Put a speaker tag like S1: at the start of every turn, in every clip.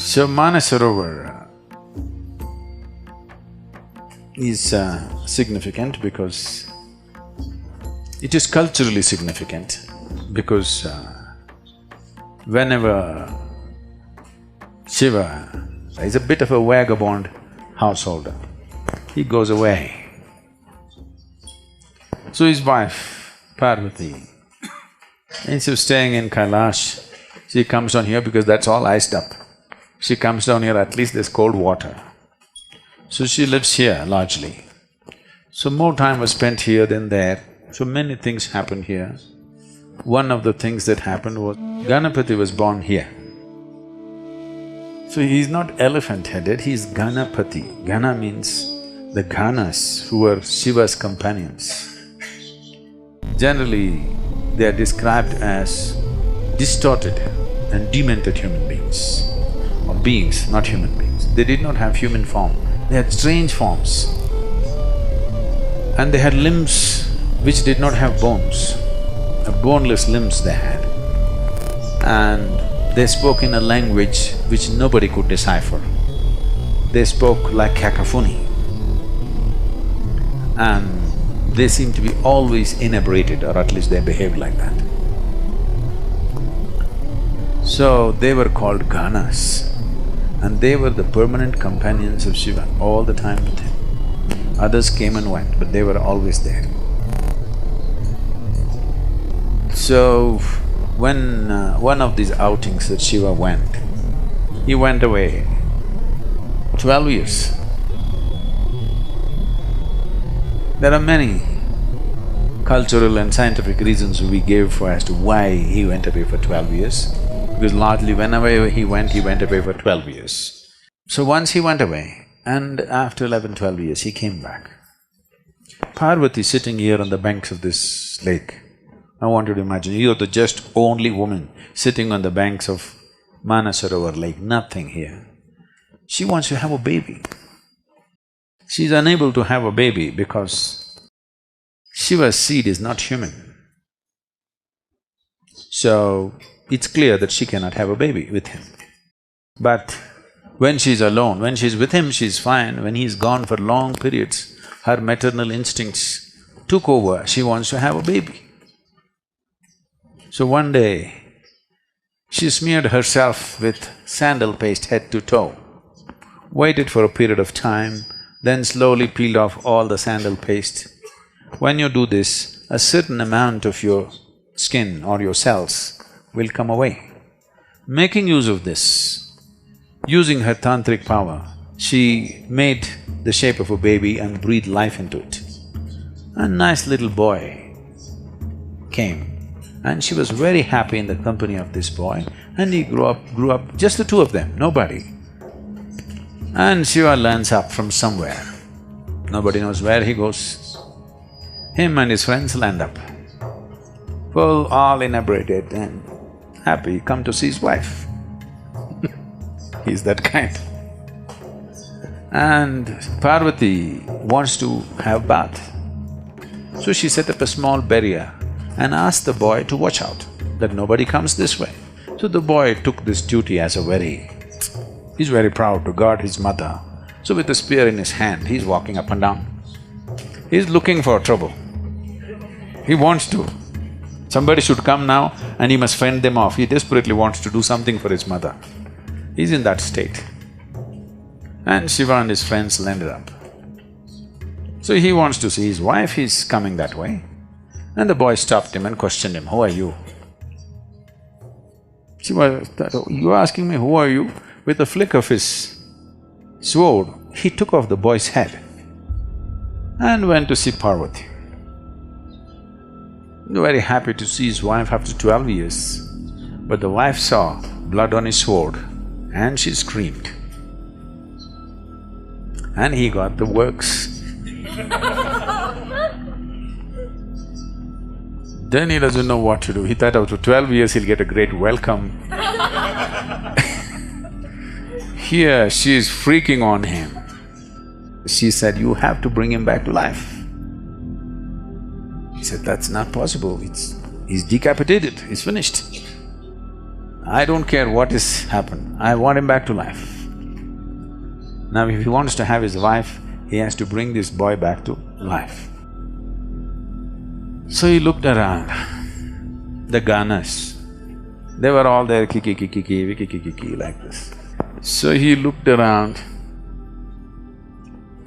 S1: So Manasarovar is significant because it is culturally significant because whenever Shiva is a bit of a vagabond householder, he goes away. So his wife, Parvati, instead of staying in Kailash, she comes down here because that's all iced up. She comes down here, at least there's cold water. So she lives here largely. So more time was spent here than there, so many things happened here. One of the things that happened was Ganapati was born here. So he's not elephant-headed, he's Ganapati. Gana means the Ganas who were Shiva's companions. Generally, they are described as distorted and demented human beings, or beings, not human beings. They did not have human form, they had strange forms. And they had limbs which did not have bones, boneless limbs they had. And they spoke in a language which nobody could decipher. They spoke like cacophony. And they seemed to be always inebriated, or at least they behaved like that. So they were called Ganas, and they were the permanent companions of Shiva, all the time with him. Others came and went, but they were always there. So, when one of these outings that Shiva went, he went away 12 years. There are many cultural and scientific reasons we gave for as to why he went away for 12 years, because largely whenever he went away for 12 years. So once he went away, and after 11, 12 years, he came back. Parvati sitting here on the banks of this lake. I want you to imagine, you're the just only woman sitting on the banks of Manasarovar lake, nothing here. She wants to have a baby. She's unable to have a baby because Shiva's seed is not human. So, it's clear that she cannot have a baby with him. But when she's alone, when she's with him, she's fine. When he's gone for long periods, her maternal instincts took over, she wants to have a baby. So one day, she smeared herself with sandal paste head to toe, waited for a period of time, then slowly peeled off all the sandal paste. When you do this, a certain amount of your skin or your cells will come away. Making use of this, using her tantric power, she made the shape of a baby and breathed life into it. A nice little boy came, and she was very happy in the company of this boy, and he grew up, just the two of them, nobody. And Shiva lands up from somewhere, nobody knows where he goes. Him and his friends land up, full, all inebriated and happy, come to see his wife. He's that kind. And Parvati wants to have bath. So she set up a small barrier and asked the boy to watch out, that nobody comes this way. So the boy took this duty as he's very proud to guard his mother. So with a spear in his hand, he's walking up and down. He's looking for trouble. He wants to. Somebody should come now and he must fend them off. He desperately wants to do something for his mother. He's in that state. And Shiva and his friends landed up. So he wants to see his wife, he's coming that way. And the boy stopped him and questioned him, "Who are you?" Shiva, "You're asking me, who are you?" With a flick of his sword, he took off the boy's head and went to see Parvati. Very happy to see his wife after 12 years. But the wife saw blood on his sword and she screamed. And he got the works. Then he doesn't know what to do. He thought after 12 years he'll get a great welcome. Here she is freaking on him. She said, "You have to bring him back to life." He said, "That's not possible, he's decapitated, he's finished." I don't care what has happened, I want him back to life. Now if he wants to have his wife, he has to bring this boy back to life. So he looked around, the Ganas, they were all there, kiki, kiki, kiki, kiki, kiki, like this. So he looked around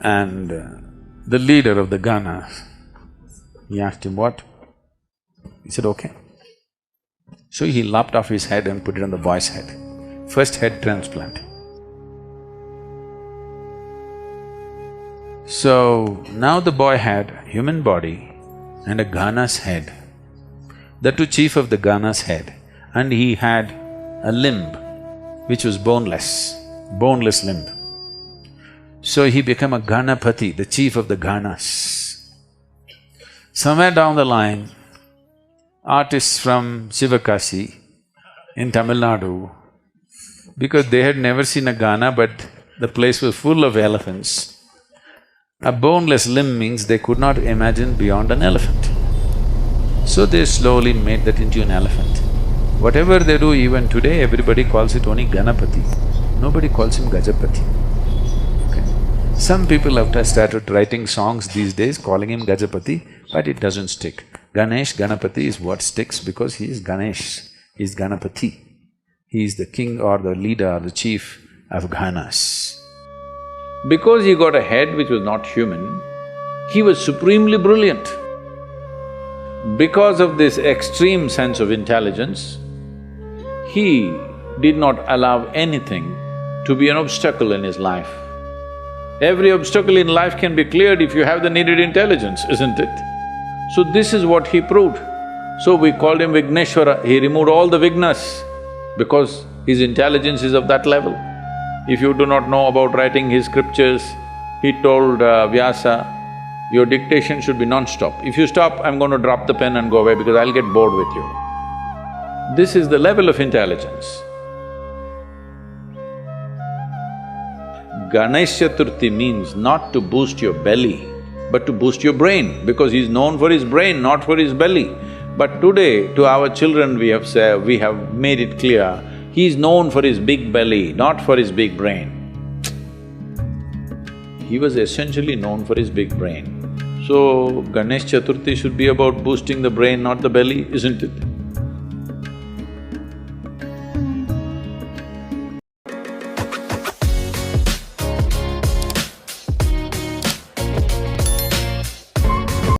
S1: and the leader of the Ganas, he asked him, what? He said, okay. So he lopped off his head and put it on the boy's head. First head transplant. So now the boy had a human body and a Gana's head, the two chief of the Gana's head, and he had a limb which was boneless limb. So he became a Ganapati, the chief of the Ganas. Somewhere down the line, artists from Sivakasi in Tamil Nadu, because they had never seen a Gana but the place was full of elephants. A boneless limb means they could not imagine beyond an elephant. So they slowly made that into an elephant. Whatever they do even today, everybody calls it only Ganapati. Nobody calls him Gajapati. Okay. Some people have started writing songs these days calling him Gajapati, but it doesn't stick. Ganesh, Ganapati is what sticks because he is Ganesh, he is Ganapati. He is the king or the leader or the chief of Ganas. Because he got a head which was not human, he was supremely brilliant. Because of this extreme sense of intelligence, he did not allow anything to be an obstacle in his life. Every obstacle in life can be cleared if you have the needed intelligence, isn't it? So this is what he proved. So we called him Vigneshwara, he removed all the vignas because his intelligence is of that level. If you do not know about writing his scriptures, he told Vyasa, your dictation should be non-stop. If you stop, I'm going to drop the pen and go away because I'll get bored with you. This is the level of intelligence. Ganesh Chaturthi means not to boost your belly, but to boost your brain, because he's known for his brain, not for his belly. But today, to our children we have made it clear, he's known for his big belly, not for his big brain. He was essentially known for his big brain. So, Ganesh Chaturthi should be about boosting the brain, not the belly, isn't it?